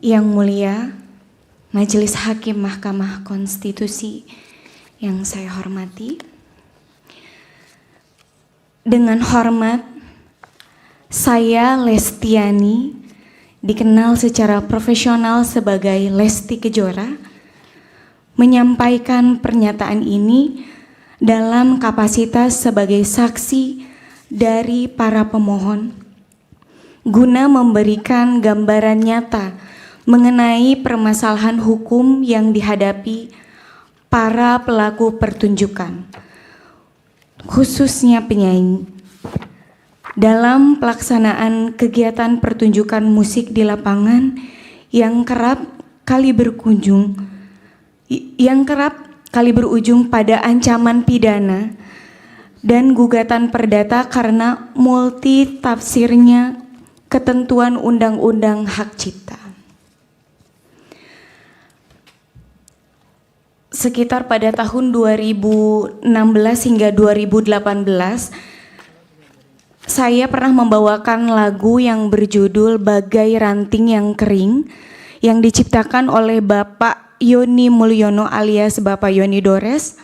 Yang mulia, Majelis Hakim Mahkamah Konstitusi yang saya hormati, dengan hormat, saya Lestiani, dikenal secara profesional sebagai Lesti Kejora, menyampaikan pernyataan ini dalam kapasitas sebagai saksi dari para pemohon, guna memberikan gambaran nyata mengenai permasalahan hukum yang dihadapi para pelaku pertunjukan, khususnya penyanyi, dalam pelaksanaan kegiatan pertunjukan musik di lapangan yang kerap kali berujung pada ancaman pidana dan gugatan perdata karena multi tafsirnya ketentuan Undang-Undang Hak Cipta. Sekitar pada tahun 2016 hingga 2018, saya pernah membawakan lagu yang berjudul Bagai Ranting yang Kering yang diciptakan oleh Bapak Yoni Mulyono alias Bapak Yoni Dores.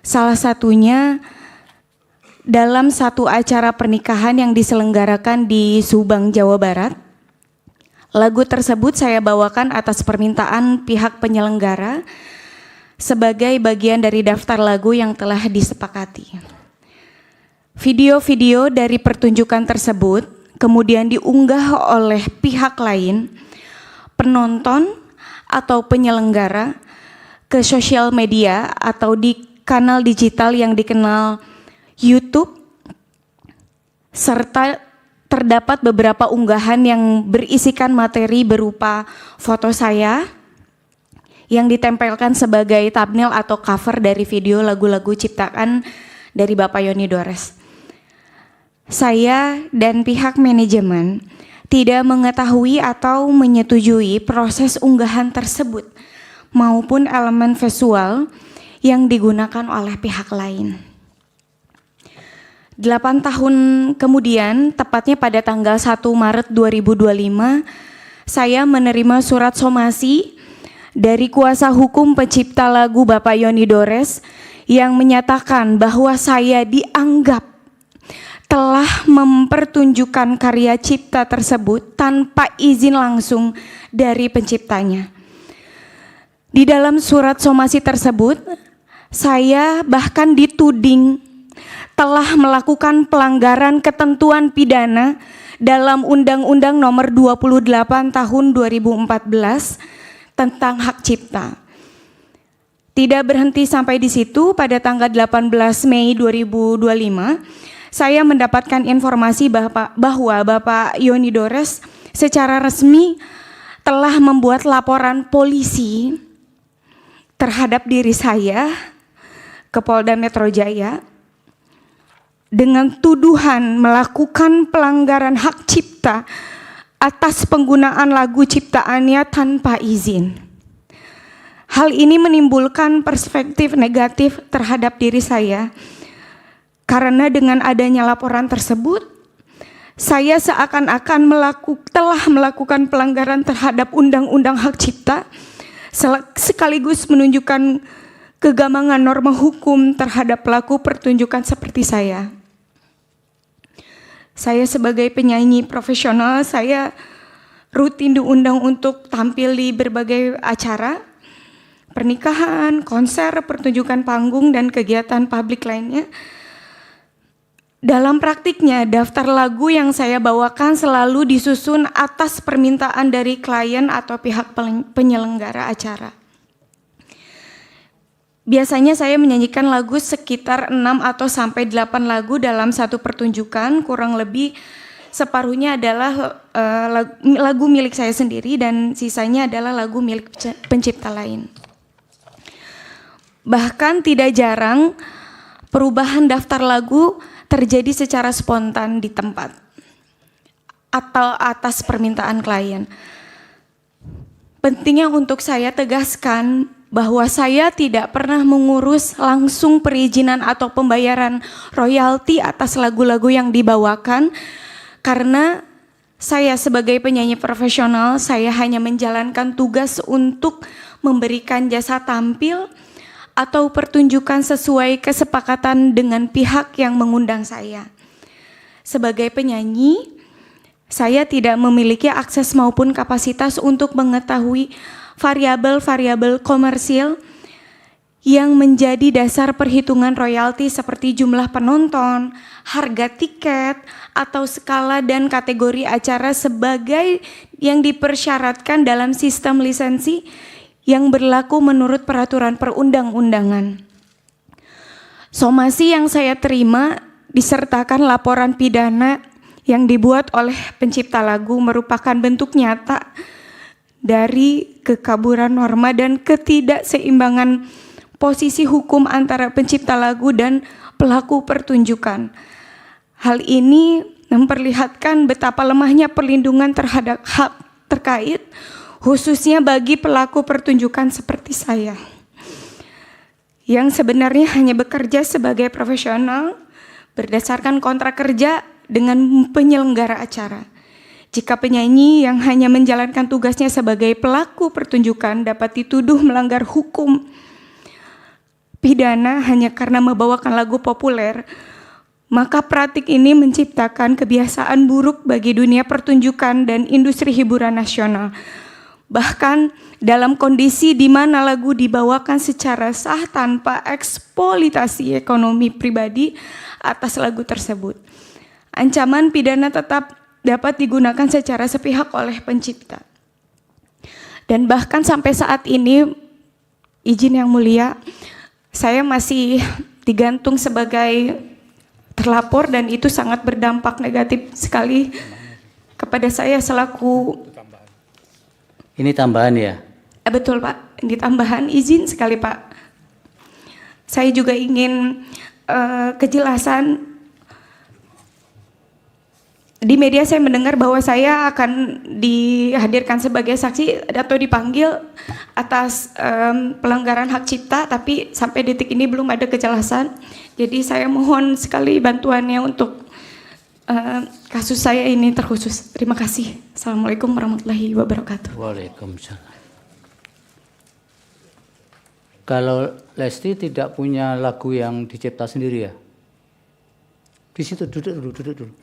Salah satunya dalam satu acara pernikahan yang diselenggarakan di Subang, Jawa Barat. Lagu tersebut saya bawakan atas permintaan pihak penyelenggara sebagai bagian dari daftar lagu yang telah disepakati. Video-video dari pertunjukan tersebut kemudian diunggah oleh pihak lain, penonton atau penyelenggara, ke sosial media atau di kanal digital yang dikenal YouTube, serta terdapat beberapa unggahan yang berisikan materi berupa foto saya yang ditempelkan sebagai thumbnail atau cover dari video lagu-lagu ciptaan dari Bapak Yoni Dores. Saya dan pihak manajemen tidak mengetahui atau menyetujui proses unggahan tersebut maupun elemen visual yang digunakan oleh pihak lain. 8 tahun kemudian, tepatnya pada tanggal 1 Maret 2025, saya menerima surat somasi dari kuasa hukum pencipta lagu Bapak Yoni Dores yang menyatakan bahwa saya dianggap telah mempertunjukkan karya cipta tersebut tanpa izin langsung dari penciptanya. Di dalam surat somasi tersebut, saya bahkan dituding telah melakukan pelanggaran ketentuan pidana dalam Undang-Undang Nomor 28 Tahun 2014 tentang hak cipta. Tidak berhenti sampai di situ, pada tanggal 18 Mei 2025, saya mendapatkan informasi bahwa Bapak Yoni Dores secara resmi telah membuat laporan polisi terhadap diri saya ke Polda Metro Jaya dengan tuduhan melakukan pelanggaran hak cipta atas penggunaan lagu ciptaannya tanpa izin. Hal ini menimbulkan perspektif negatif terhadap diri saya, karena dengan adanya laporan tersebut, saya seakan-akan telah melakukan pelanggaran terhadap Undang-Undang Hak Cipta, sekaligus menunjukkan kegamangan norma hukum terhadap pelaku pertunjukan seperti saya. Saya sebagai penyanyi profesional, saya rutin diundang untuk tampil di berbagai acara, pernikahan, konser, pertunjukan panggung, dan kegiatan publik lainnya. Dalam praktiknya, daftar lagu yang saya bawakan selalu disusun atas permintaan dari klien atau pihak penyelenggara acara. Biasanya saya menyanyikan lagu sekitar 6 atau sampai 8 lagu dalam satu pertunjukan, kurang lebih separuhnya adalah lagu milik saya sendiri dan sisanya adalah lagu milik pencipta lain. Bahkan tidak jarang perubahan daftar lagu terjadi secara spontan di tempat atau atas permintaan klien. Pentingnya untuk saya tegaskan bahwa saya tidak pernah mengurus langsung perizinan atau pembayaran royalti atas lagu-lagu yang dibawakan, karena Saya sebagai penyanyi profesional, saya hanya menjalankan tugas untuk memberikan jasa tampil atau pertunjukan sesuai kesepakatan dengan pihak yang mengundang saya. Sebagai penyanyi, saya tidak memiliki akses maupun kapasitas untuk mengetahui variabel-variabel komersil yang menjadi dasar perhitungan royalti seperti jumlah penonton, harga tiket, atau skala dan kategori acara sebagai yang dipersyaratkan dalam sistem lisensi yang berlaku menurut peraturan perundang-undangan. Somasi yang saya terima disertakan laporan pidana yang dibuat oleh pencipta lagu merupakan bentuk nyata dari kekaburan norma dan ketidakseimbangan posisi hukum antara pencipta lagu dan pelaku pertunjukan. Hal ini memperlihatkan betapa lemahnya perlindungan terhadap hak terkait, khususnya bagi pelaku pertunjukan seperti saya, yang sebenarnya hanya bekerja sebagai profesional berdasarkan kontrak kerja dengan penyelenggara acara. Jika penyanyi yang hanya menjalankan tugasnya sebagai pelaku pertunjukan dapat dituduh melanggar hukum pidana hanya karena membawakan lagu populer, maka praktik ini menciptakan kebiasaan buruk bagi dunia pertunjukan dan industri hiburan nasional. Bahkan dalam kondisi di mana lagu dibawakan secara sah tanpa eksploitasi ekonomi pribadi atas lagu tersebut. Ancaman pidana tetap dapat digunakan secara sepihak oleh pencipta. Dan bahkan sampai saat ini, izin yang mulia, saya masih digantung sebagai terlapor dan itu sangat berdampak negatif sekali kepada saya selaku. Ini tambahan ya? Betul Pak, ini tambahan, izin sekali Pak. Saya juga ingin kejelasan. Di media saya mendengar bahwa saya akan dihadirkan sebagai saksi atau dipanggil atas pelanggaran hak cipta, tapi sampai detik ini belum ada kejelasan. Jadi saya mohon sekali bantuannya untuk kasus saya ini terkhusus. Terima kasih. Assalamualaikum warahmatullahi wabarakatuh. Waalaikumsalam. Kalau Lesti tidak punya lagu yang dicipta sendiri ya? Di situ duduk dulu.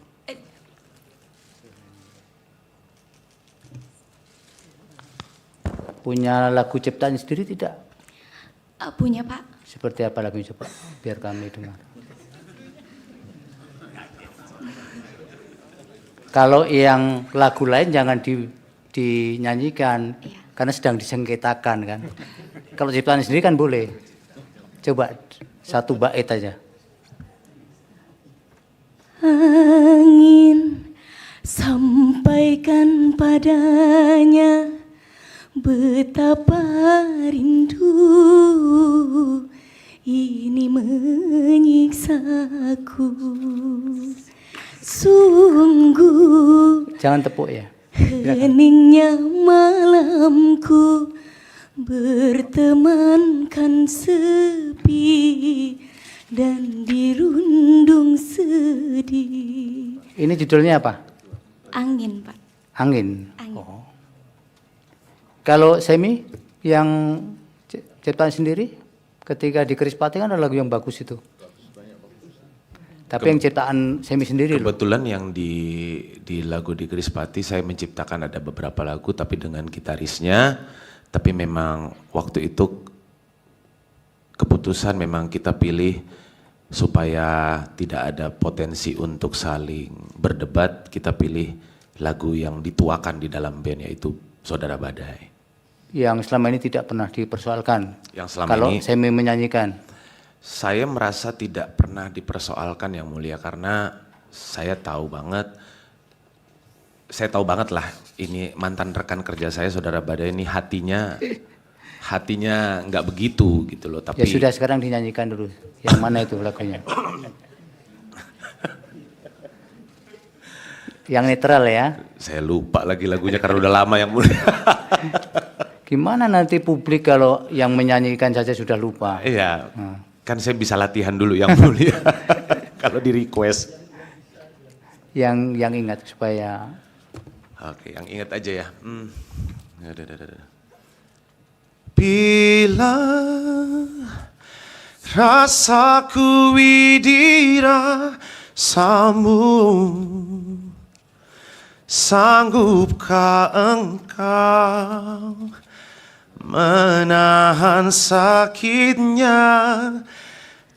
Punya lagu ciptaan sendiri tidak? Punya Pak. Seperti apa lagunya coba biar kami dengar. Kalau yang lagu lain jangan dinyanyikan, iya, karena sedang disengketakan kan. Kalau ciptaan sendiri kan boleh. Coba satu bait aja. Angin sampaikan padanya betapa rindu ini menyiksaku, sungguh jangan tepuk ya. heningnya malamku bertemankan sepi dan dirundung sedih. Ini judulnya apa? Angin Pak. Angin. Angin. Oh. Kalau Semi yang ciptaan sendiri, ketika di Krispati kan ada lagu yang bagus itu. Tapi yang ciptaan Semi sendiri kebetulan loh. Yang di lagu di Krispati saya menciptakan ada beberapa lagu tapi dengan gitarisnya. Tapi memang waktu itu keputusan memang kita pilih supaya tidak ada potensi untuk saling berdebat. Kita pilih lagu yang dituakan di dalam band yaitu Saudara Badai. Yang selama ini tidak pernah dipersoalkan. Yang selama kalau ini Semi menyanyikan. Saya merasa tidak pernah dipersoalkan Yang Mulia karena saya tahu banget lah ini mantan rekan kerja saya Saudara Badai ini hatinya nggak begitu gitu loh. Tapi ya sudah sekarang dinyanyikan dulu. Yang mana itu lagunya? Yang netral ya. Saya lupa lagi lagunya karena udah lama Yang Mulia. Gimana nanti publik kalau yang menyanyikan saja sudah lupa? Iya, kan saya bisa latihan dulu Yang Mulia kalau di request. Yang ingat supaya Oke, yang ingat aja ya. Udah. Bila rasaku widira sambung, sanggupkah engkau menahan sakitnya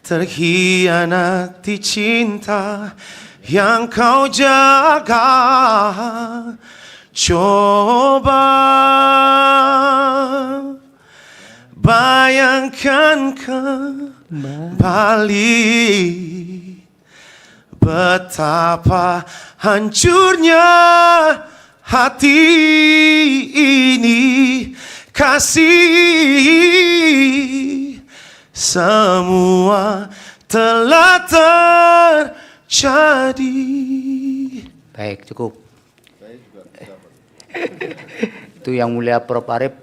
terhianati cinta yang kau jaga? Coba bayangkan kembali betapa hancurnya hati ini. Kasih semua telah terjadi. Baik, cukup. Itu yang mulia Prof. Arif,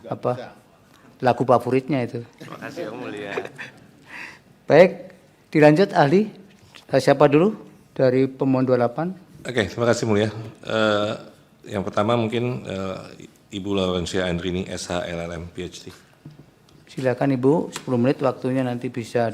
apa lagu favoritnya itu. Terima kasih Yang Mulia. Baik, dilanjut ahli. Siapa dulu dari pemohon 28? Oke, terima kasih Mulia. Yang pertama mungkin Ibu Laurencia Andrini, SH LLM PhD. Silakan Ibu, 10 menit waktunya nanti bisa